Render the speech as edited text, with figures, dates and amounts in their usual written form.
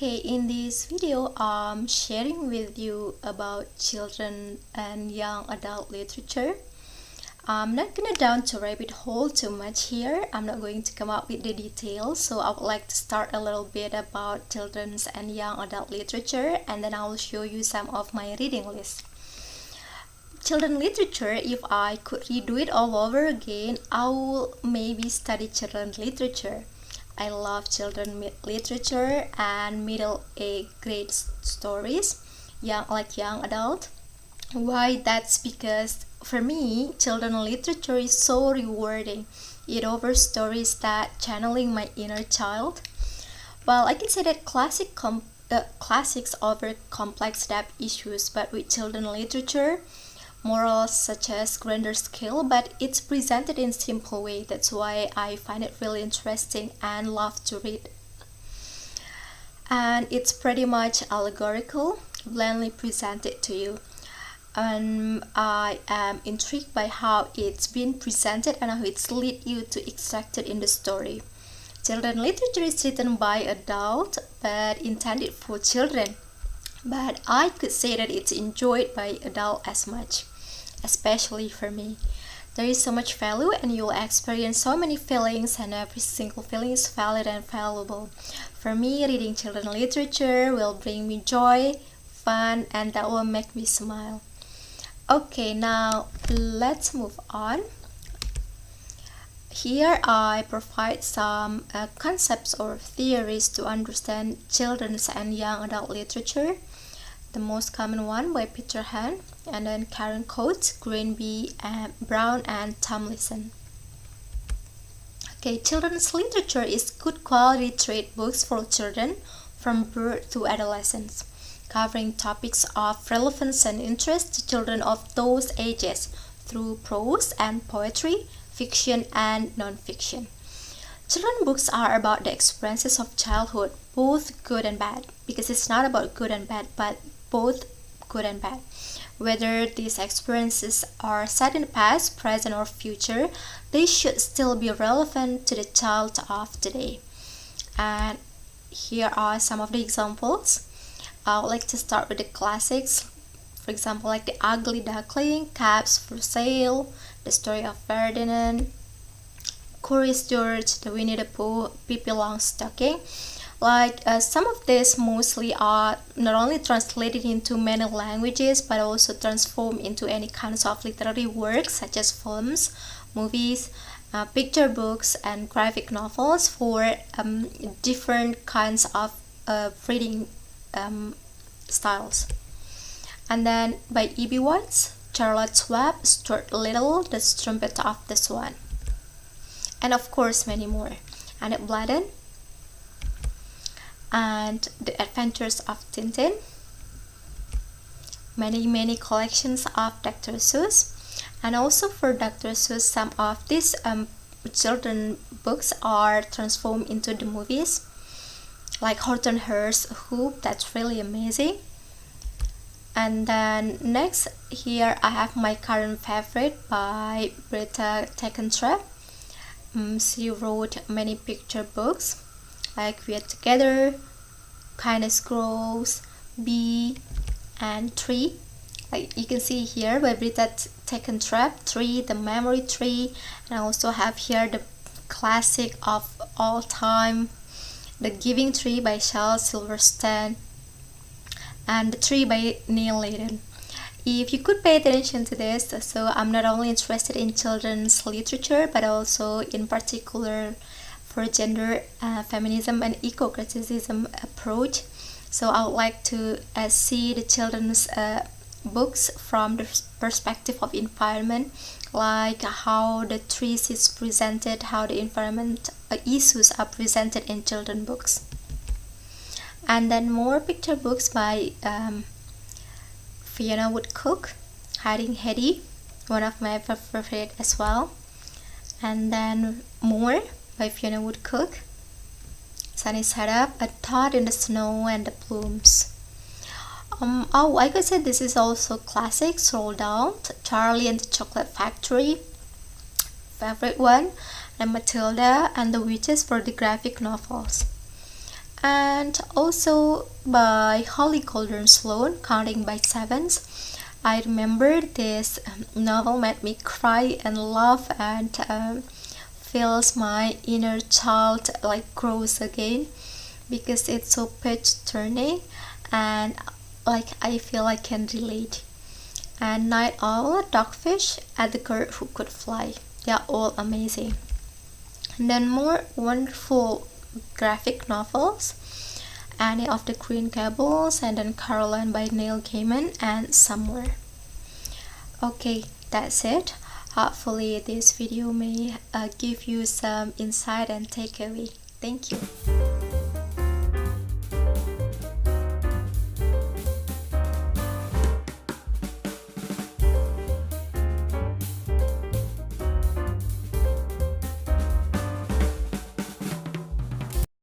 Okay, in this video, I'm sharing with you about children and young adult literature. I'm not gonna down to rabbit hole too much here. I'm not going to come up with the details, so I would like to start a little bit about children's and young adult literature, and then I'll show you some of my reading list. Children literature, if I could redo it all over again, I will maybe study children literature. I love children literature and middle age grade stories, young adult. Why? That's because for me, children literature is so rewarding. It offers stories that channeling my inner child. Well, I can say that classics offer complex depth issues, but with children literature, morals such as grander scale, but it's presented in simple way. That's why I find it really interesting and love to read. And it's pretty much allegorical, blandly presented to you. And I am intrigued by how it's been presented and how it's led you to extract it in the story. Children literature is written by adults but intended for children. But I could say that it's enjoyed by adults as much, especially for me. There is so much value and you'll experience so many feelings, and every single feeling is valid and valuable. For me, reading children literature will bring me joy, fun, and that will make me smile. Okay, now let's move on. Here I provide some concepts or theories to understand children's and young adult literature. The most common one by Peter Han, and then Karen Coates, Greenby, and Brown, and Tomlinson. Okay, children's literature is good quality trade books for children from birth to adolescence, covering topics of relevance and interest to children of those ages through prose and poetry, fiction and non-fiction. Children books are about the experiences of childhood, both good and bad, because it's not about good and bad, but both good and bad. Whether these experiences are set in the past, present, or future, they should still be relevant to the child of today. And here are some of the examples. I would like to start with the classics. For example, like The Ugly Duckling, Cabs for Sale, The Story of Ferdinand, Curious George, The Winnie the Pooh, Pippi Longstocking. Some of these mostly are not only translated into many languages but also transformed into any kinds of literary works such as films, movies, picture books, and graphic novels for different kinds of reading styles. And then by E.B. White, Charlotte Webb, Stuart Little, The Trumpet of the Swan, and of course many more. Annette Bladden and The Adventures of Tintin, many collections of Dr. Seuss. And also for Dr. Seuss, some of these children books are transformed into the movies, like Horton Hears Hoop. That's really amazing. And then next, here I have my current favorite by Britta Teckentrup. She wrote many picture books like We Are Together, Kindness Grows, Bee, and Tree. Like you can see here by Britta Teckentrup, Tree, the Memory Tree. And I also have here the classic of all time, The Giving Tree by Charles Silverstein, and The Tree by Neil Layton. If you could pay attention to this, so I'm not only interested in children's literature but also in particular for gender, feminism, and eco-criticism approach. So I would like to see the children's books from the perspective of environment, like how the trees is presented, how the environment issues are presented in children books. And then more picture books by Fiona Woodcock, Hiding Hetty, one of my favorite as well. And then more by Fiona Woodcock, Sunny Side Up, A Thought in the Snow and the Plumes. I could say this is also classic. Sold Out, Charlie and the Chocolate Factory, favorite one, and Matilda and the Witches for the graphic novels. And also by Holly Goldern Sloan, Counting by Sevens. I remember this novel made me cry and laugh and feels my inner child like grows again because it's so page turning and like I feel I can relate. And Night Owl, Dogfish, and The Girl Who Could Fly. They're all amazing. And then more wonderful graphic novels. Annie of the Green Gables, and then Caroline by Neil Gaiman, and some more. Okay, that's it. Hopefully this video may give you some insight and takeaway. Thank you.